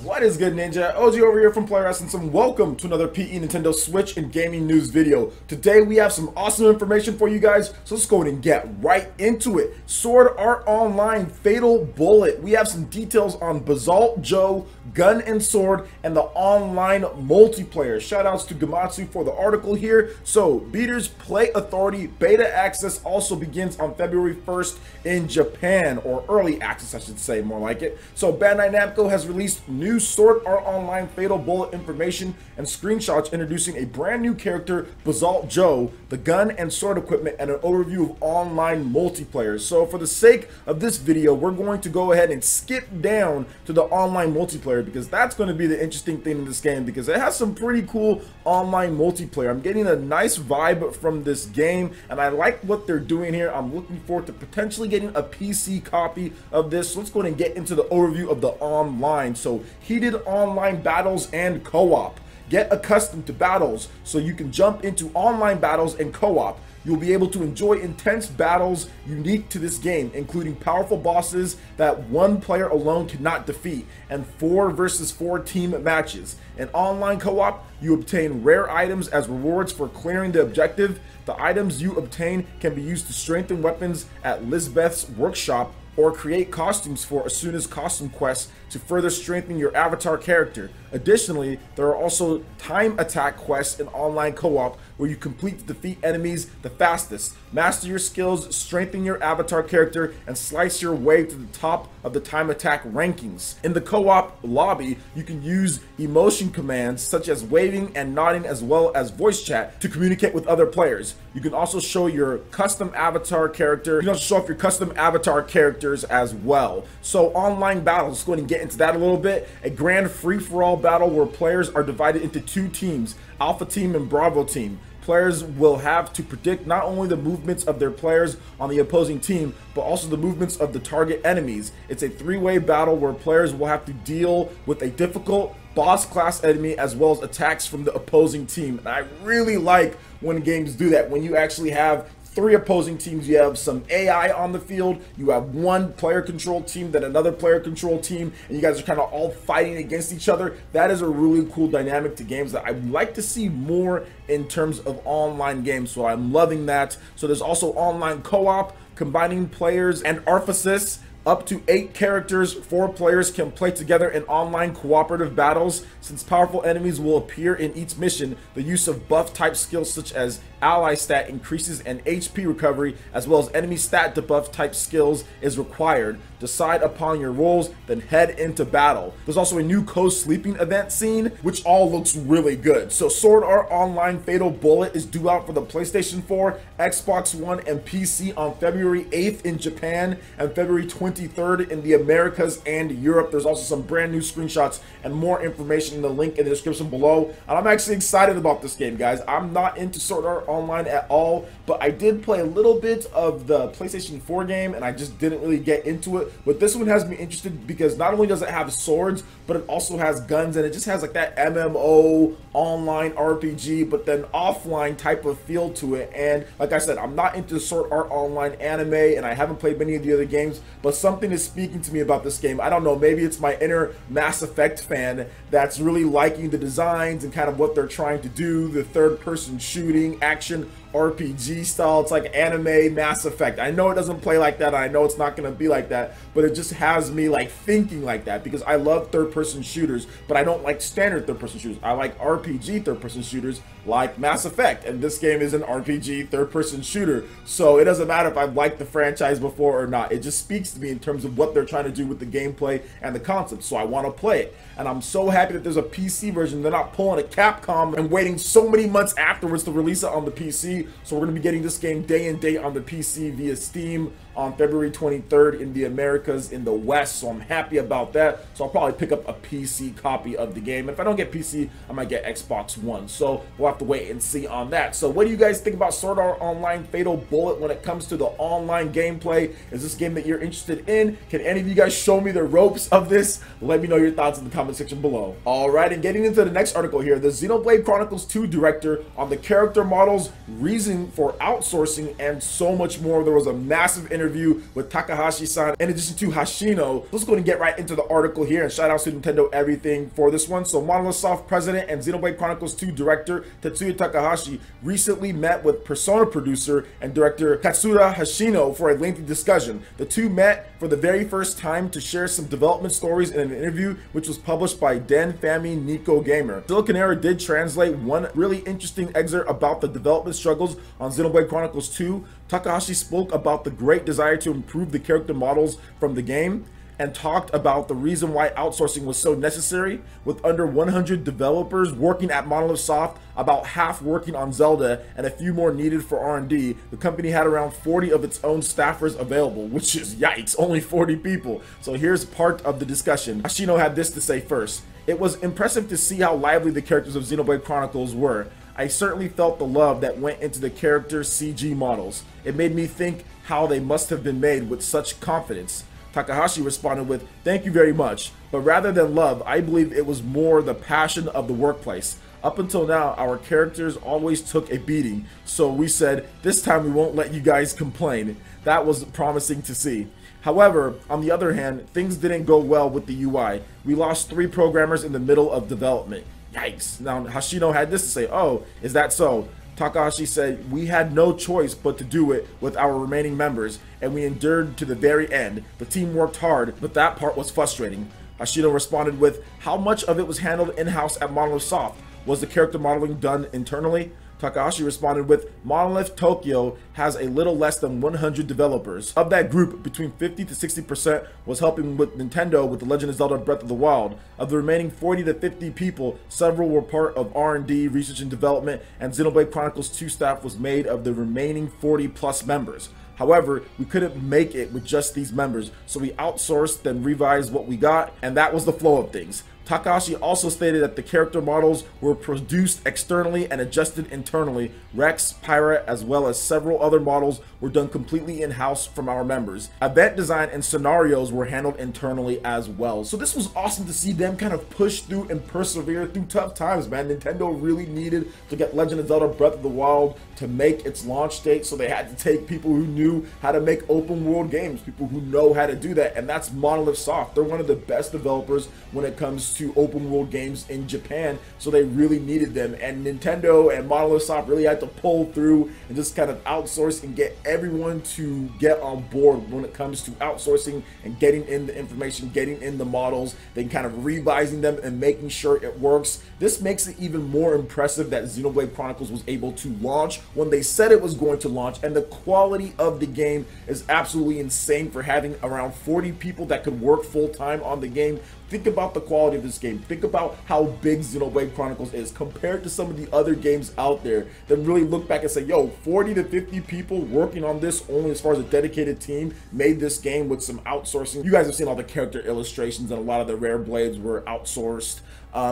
What is good, Ninja? OG over here from Player Essence, and welcome to another PE Nintendo Switch and gaming news video. Today we have some awesome information for you guys, so let's go ahead and get right into it. Sword Art Online Fatal Bullet. We have some details on Basalt Joe, Gun and Sword, and the online multiplayer. Shoutouts to Gamatsu for the article here. So, Beaters Play Authority Beta Access also begins on February 1st in Japan, or Early Access I should say, more like it. So, Bandai Namco has released new Sword Art Online Fatal Bullet information and screenshots introducing a brand new character, Basalt Joe, the gun and sword equipment, and an overview of online multiplayer. So for the sake of this video, we're going to go ahead and skip down to the online multiplayer because that's going to be the interesting thing in this game because it has some pretty cool online multiplayer. I'm getting a nice vibe from this game and I like what they're doing here. I'm looking forward to potentially getting a PC copy of this. So let's go ahead and get into the overview of the online. So heated online battles and co-op. Get accustomed to battles so you can jump into online battles and co-op. You'll be able to enjoy intense battles unique to this game, including powerful bosses that one player alone cannot defeat, and 4 versus 4 team matches. In online co-op, you obtain rare items as rewards for clearing the objective. The items you obtain can be used to strengthen weapons at Lisbeth's workshop or create costumes for Asuna's costume quests to further strengthen your avatar character. Additionally, there are also time attack quests in online co-op where you complete to defeat enemies the fastest, master your skills, strengthen your avatar character, and slice your way to the top of the time attack rankings. In the co-op lobby, you can use emotion commands such as waving and nodding as well as voice chat to communicate with other players. You can also show your custom avatar character. You can also show off your custom avatar characters as well. So online battles, let's go ahead and get into that a little bit. A grand free-for-all battle where players are divided into 2 teams, Alpha Team and Bravo Team. Players will have to predict not only the movements of their players on the opposing team, but also the movements of the target enemies. It's a 3-way battle where players will have to deal with a difficult boss class enemy as well as attacks from the opposing team. And I really like when games do that, when you actually have 3 opposing teams. You have some AI on the field, you have 1 player control team, then another player control team, and you guys are kind of all fighting against each other. That is a really cool dynamic to games that I'd like to see more in terms of online games, so I'm loving that. So there's also online co-op, combining players and Arphasis. Up to 8 characters, 4 players can play together in online cooperative battles. Since powerful enemies will appear in each mission, the use of buff type skills such as ally stat increases and HP recovery, as well as enemy stat debuff type skills is required. Decide upon your roles, then head into battle. There's also a new co-sleeping event scene, which all looks really good. So Sword Art Online Fatal Bullet is due out for the PlayStation 4, Xbox One, and PC on February 8th in Japan and February 23rd in the Americas and Europe. There's also some brand new screenshots and more information in the link in the description below. And I'm actually excited about this game, guys. I'm not into Sword Art Online at all, but I did play a little bit of the PlayStation 4 game and I just didn't really get into it. But this one has me interested because not only does it have swords, but it also has guns, and it just has like that MMO online RPG, but then offline type of feel to it. And like I said, I'm not into Sword Art Online anime, and I haven't played many of the other games, but something is speaking to me about this game. I don't know, maybe it's my inner Mass Effect fan that's really liking the designs and kind of what they're trying to do, the third-person shooting, action, RPG style. It's like anime Mass Effect. I know it doesn't play like that, and I know it's not going to be like that, but it just has me like thinking like that because I love third-person shooters, but I don't like standard third-person shooters. I like RPG third-person shooters like Mass Effect, and this game is an RPG third-person shooter, so it doesn't matter if I've liked the franchise before or not. It just speaks to me in terms of what they're trying to do with the gameplay and the concept, so I want to play it. And I'm so happy that there's a PC version. They're not pulling a Capcom and waiting so many months afterwards to release it on the PC. So we're going to be getting this game day and date on the PC via Steam on February 23rd in the Americas in the West. So I'm happy about that. So I'll probably pick up a PC copy of the game. If I don't get PC, I might get Xbox One. So we'll have to wait and see on that. So what do you guys think about Sword Art Online Fatal Bullet when it comes to the online gameplay? Is this game that you're interested in? Can any of you guys show me the ropes of this? Let me know your thoughts in the comment section below. Alright, and getting into the next article here, the Xenoblade Chronicles 2 director on the character models, reason for outsourcing, and so much more. There was a massive interview interview with Takahashi-san in addition to Hashino. Let's go and get right into the article here, and shout out to Nintendo Everything for this one. So Monolith Soft president and Xenoblade Chronicles 2 director Tetsuya Takahashi recently met with Persona producer and director Katsura Hashino for a lengthy discussion. The two met for the very first time to share some development stories in an interview which was published by Den Fami Nico Gamer. Silicon Era did translate one really interesting excerpt about the development struggles on Xenoblade Chronicles 2. Takahashi spoke about the great desire to improve the character models from the game and talked about the reason why outsourcing was so necessary. With under 100 developers working at Monolith Soft, about half working on Zelda and a few more needed for R&D, the company had around 40 of its own staffers available, which is yikes, only 40 people. So here's part of the discussion. Hashino had this to say first. It was impressive to see how lively the characters of Xenoblade Chronicles were. I certainly felt the love that went into the character CG models. It made me think how they must have been made with such confidence. Takahashi responded with, "Thank you very much, but rather than love, I believe it was more the passion of the workplace. Up until now, our characters always took a beating, so we said, this time we won't let you guys complain." That was promising to see. However, on the other hand, things didn't go well with the UI. We lost 3 programmers in the middle of development. Yikes. Now, Hashino had this to say, "Oh, is that so?" Takahashi said, "We had no choice but to do it with our remaining members, and we endured to the very end. The team worked hard, but that part was frustrating." Hashino responded with, "How much of it was handled in-house at Monolith Soft? Was the character modeling done internally?" Takahashi responded with, "Monolith Tokyo has a little less than 100 developers. Of that group, between 50 to 60% was helping with Nintendo with The Legend of Zelda Breath of the Wild. Of the remaining 40 to 50 people, several were part of R&D, research and development, and Xenoblade Chronicles 2 staff was made of the remaining 40 plus members. However, we couldn't make it with just these members, so we outsourced and revised what we got, and that was the flow of things." Takahashi also stated that the character models were produced externally and adjusted internally. Rex, Pyra, as well as several other models were done completely in-house from our members. Event design and scenarios were handled internally as well. So this was awesome to see them kind of push through and persevere through tough times, man. Nintendo really needed to get Legend of Zelda Breath of the Wild to make its launch date, so they had to take people who knew how to make open world games, people who know how to do that, and that's Monolith Soft. They're one of the best developers when it comes to open world games in Japan, so they really needed them, and Nintendo and Monolith Soft really had to pull through and just kind of outsource and get everyone to get on board when it comes to outsourcing and getting in the information, getting in the models, then kind of revising them and making sure it works. This makes it even more impressive that Xenoblade Chronicles was able to launch when they said it was going to launch, and the quality of the game is absolutely insane for having around 40 people that could work full-time on the game. Think about the quality of this game. Think about how big Xenoblade Chronicles is compared to some of the other games out there. Then really look back and say, yo, 40 to 50 people working on this only as far as a dedicated team made this game with some outsourcing. You guys have seen all the character illustrations, and a lot of the rare blades were outsourced.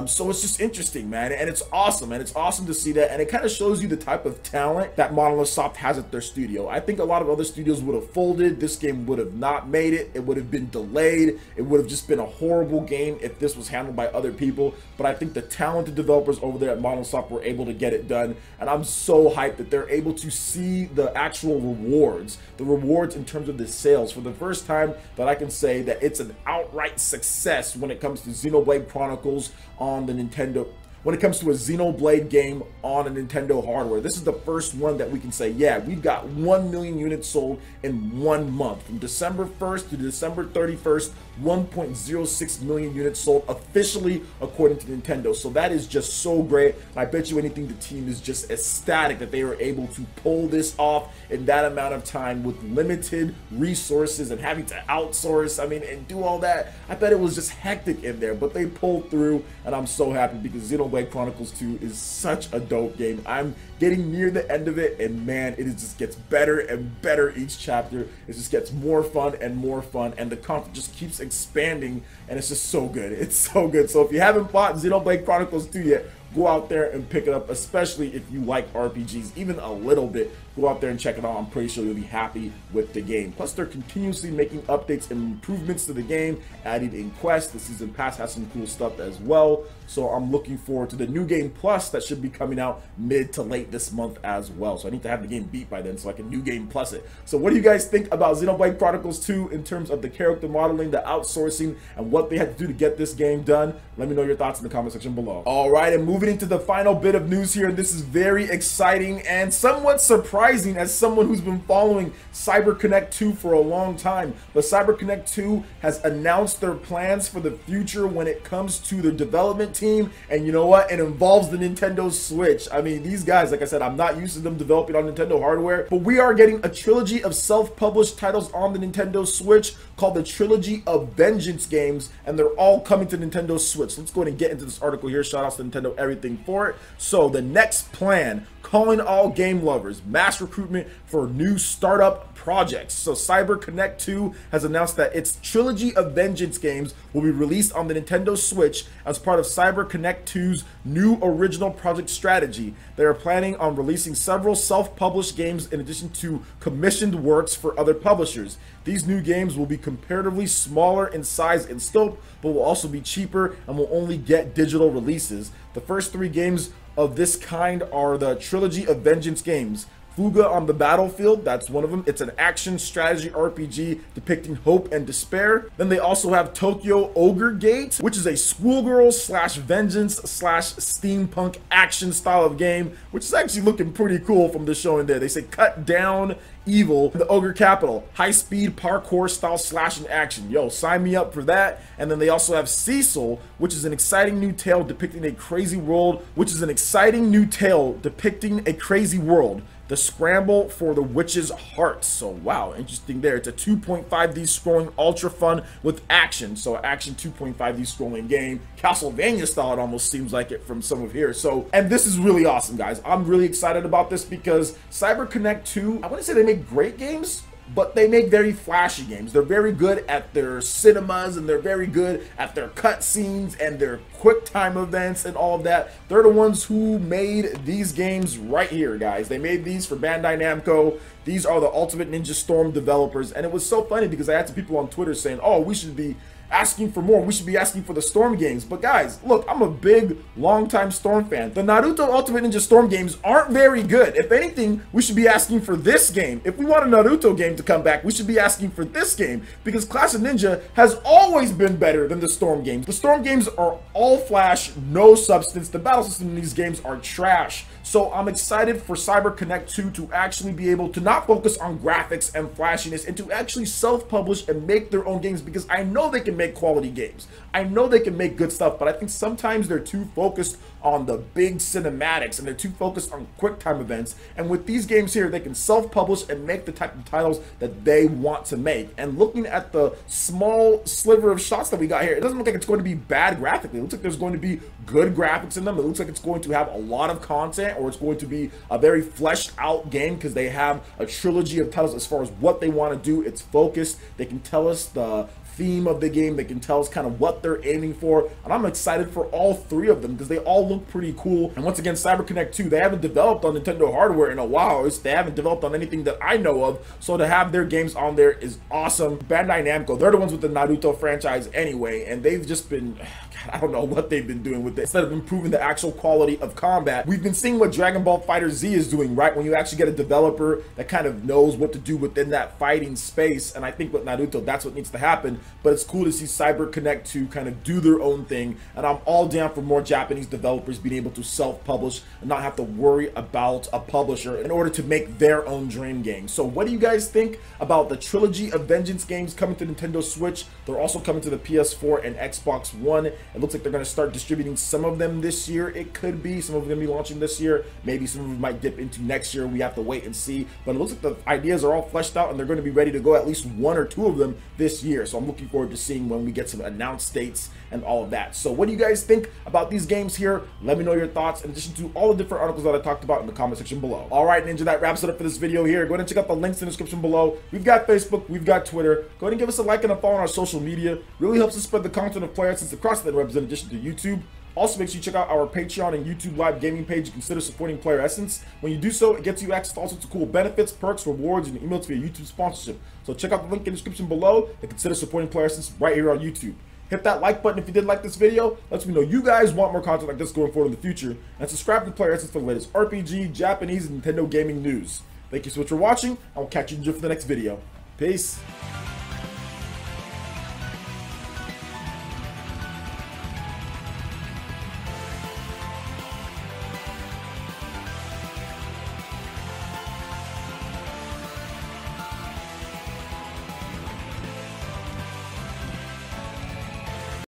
So it's just interesting, man, and it's awesome, and it's awesome to see that, and it kind of shows you the type of talent that Monolith Soft has at their studio. I think a lot of other studios would have folded. This game would have not made it. It would have been delayed. It would have just been a horrible game if this was handled by other people, but I think the talented developers over there at Monolith Soft were able to get it done, and I'm so hyped that they're able to see the actual rewards, in terms of the sales, for the first time that I can say that it's an outright success when it comes to Xenoblade Chronicles on the Nintendo. When it comes to a Xenoblade game on a Nintendo hardware, this is the first one that we can say, yeah, we've got 1 million units sold in 1 month. From December 1st to December 31st, 1.06 million units sold officially according to Nintendo. So that is just so great. And I bet you anything the team is just ecstatic that they were able to pull this off in that amount of time with limited resources and having to outsource, I mean, and do all that. I bet it was just hectic in there, but they pulled through, and I'm so happy because Xenoblade Chronicles 2 is such a dope game. I'm getting near the end of it, and man, it just gets better and better each chapter. It just gets more fun, and the content just keeps expanding, and it's just so good. It's so good. So if you haven't bought Xenoblade Chronicles 2 yet, go out there and pick it up, especially if you like RPGs even a little bit. Go out there and check it out. I'm pretty sure you'll be happy with the game. Plus, they're continuously making updates and improvements to the game, adding in quests. The season pass has some cool stuff as well, so I'm looking forward to the new game plus that should be coming out mid to late this month as well. So I need to have the game beat by then so I can new game plus it. So what do you guys think about Xenoblade Chronicles 2 in terms of the character modeling, the outsourcing, and what they had to do to get this game done? Let me know your thoughts in the comment section below. All right, and moving into the final bit of news here, and this is very exciting and somewhat surprising as someone who's been following CyberConnect 2 for a long time. But CyberConnect 2 has announced their plans for the future when it comes to their development team, and you know what? It involves the Nintendo Switch. I mean, these guys, like I said, I'm not used to them developing on Nintendo hardware, but we are getting a trilogy of self-published titles on the Nintendo Switch called the Trilogy of Vengeance games, and they're all coming to Nintendo Switch. Let's go ahead and get into this article here. Shout out to Nintendo, everything for it. So the next plan, calling all game lovers, mass recruitment for new startup projects. So CyberConnect 2 has announced that its Trilogy of Vengeance games will be released on the Nintendo Switch as part of CyberConnect 2's new original project strategy. They are planning on releasing several self-published games in addition to commissioned works for other publishers. These new games will be comparatively smaller in size and scope, but will also be cheaper and will only get digital releases. The first 3 games of this kind are the Trilogy of Vengeance games. Fuga on the Battlefield, that's one of them. It's an action strategy RPG depicting hope and despair. Then they also have Tokyo Ogre Gate, which is a schoolgirl slash vengeance slash steampunk action style of game, which is actually looking pretty cool from the show in there. They say cut down evil, the Ogre Capital, high-speed parkour style slashing action. Yo, sign me up for that. And then they also have Cecil, which is an exciting new tale depicting a crazy world, the scramble for the witch's heart. So wow, interesting there. It's a 2.5D scrolling, ultra fun with action. So action 2.5D scrolling game, Castlevania style, it almost seems like it from some of here. So, and this is really awesome, guys. I'm really excited about this because CyberConnect 2, I wouldn't say they make great games, but they make very flashy games. They're very good at their cinemas, and they're very good at their cutscenes and their quick time events and all of that. They're the ones who made these games right here, guys. They made these for Bandai Namco. These are the Ultimate Ninja Storm developers, and it was so funny because I had some people on Twitter saying, oh, we should be asking for more. We should be asking for the Storm games. But guys, look, I'm a big, long-time Storm fan. The Naruto Ultimate Ninja Storm games aren't very good. If anything, we should be asking for this game. If we want a Naruto game to come back, we should be asking for this game because Classic Ninja has always been better than the Storm games. The Storm games are all flash, no substance. The battle system in these games are trash. So I'm excited for CyberConnect 2 to actually be able to not focus on graphics and flashiness and to actually self-publish and make their own games, because I know they can make quality games. I know they can make good stuff, but I think sometimes they're too focused on the big cinematics and they're too focused on quick time events. And with these games here, they can self-publish and make the type of titles that they want to make. And looking at the small sliver of shots that we got here, it doesn't look like it's going to be bad graphically. It looks like there's going to be good graphics in them. It looks like it's going to have a lot of content, or it's going to be a very fleshed out game because they have a trilogy of titles as far as what they want to do. It's focused. They can tell us the theme of the game. They can tell us kind of what they're aiming for, and I'm excited for all 3 of them because they all look pretty cool. And once again, CyberConnect 2, they haven't developed on Nintendo hardware in a while. They haven't developed on anything that I know of, so to have their games on there is awesome. Bandai Namco, they're the ones with the Naruto franchise anyway, and they've just been, I don't know what they've been doing with it. Instead of improving the actual quality of combat, we've been seeing what Dragon Ball FighterZ is doing, right? When you actually get a developer that kind of knows what to do within that fighting space, and I think with Naruto, that's what needs to happen. But it's cool to see CyberConnect 2 kind of do their own thing, and I'm all down for more Japanese developers being able to self-publish and not have to worry about a publisher in order to make their own dream game. So what do you guys think about the Trilogy of Vengeance games coming to Nintendo Switch? They're also coming to the PS4 and Xbox One. It looks like they're going to start distributing some of them this year. It could be some of them going to be launching this year. Maybe some of them might dip into next year. We have to wait and see. But it looks like the ideas are all fleshed out and they're going to be ready to go, at least 1 or 2 of them this year. So I'm looking forward to seeing when we get some announced dates and all of that. So what do you guys think about these games here? Let me know your thoughts in addition to all the different articles that I talked about in the comment section below. All right, Ninja, that wraps it up for this video here. Go ahead and check out the links in the description below. We've got Facebook, we've got Twitter. Go ahead and give us a like and a follow on our social media. Really helps us spread the content of Player Essence across the web in addition to YouTube. Also, make sure you check out our Patreon and YouTube live gaming page and consider supporting Player Essence. When you do so, it gets you access to all sorts of cool benefits, perks, rewards, and emails via YouTube sponsorship. So check out the link in the description below and consider supporting Player Essence right here on YouTube. Hit that like button if you did like this video. Lets me know you guys want more content like this going forward in the future. And subscribe to Player Essence for the latest RPG, Japanese, and Nintendo gaming news. Thank you so much for watching. I will catch you for the next video. Peace.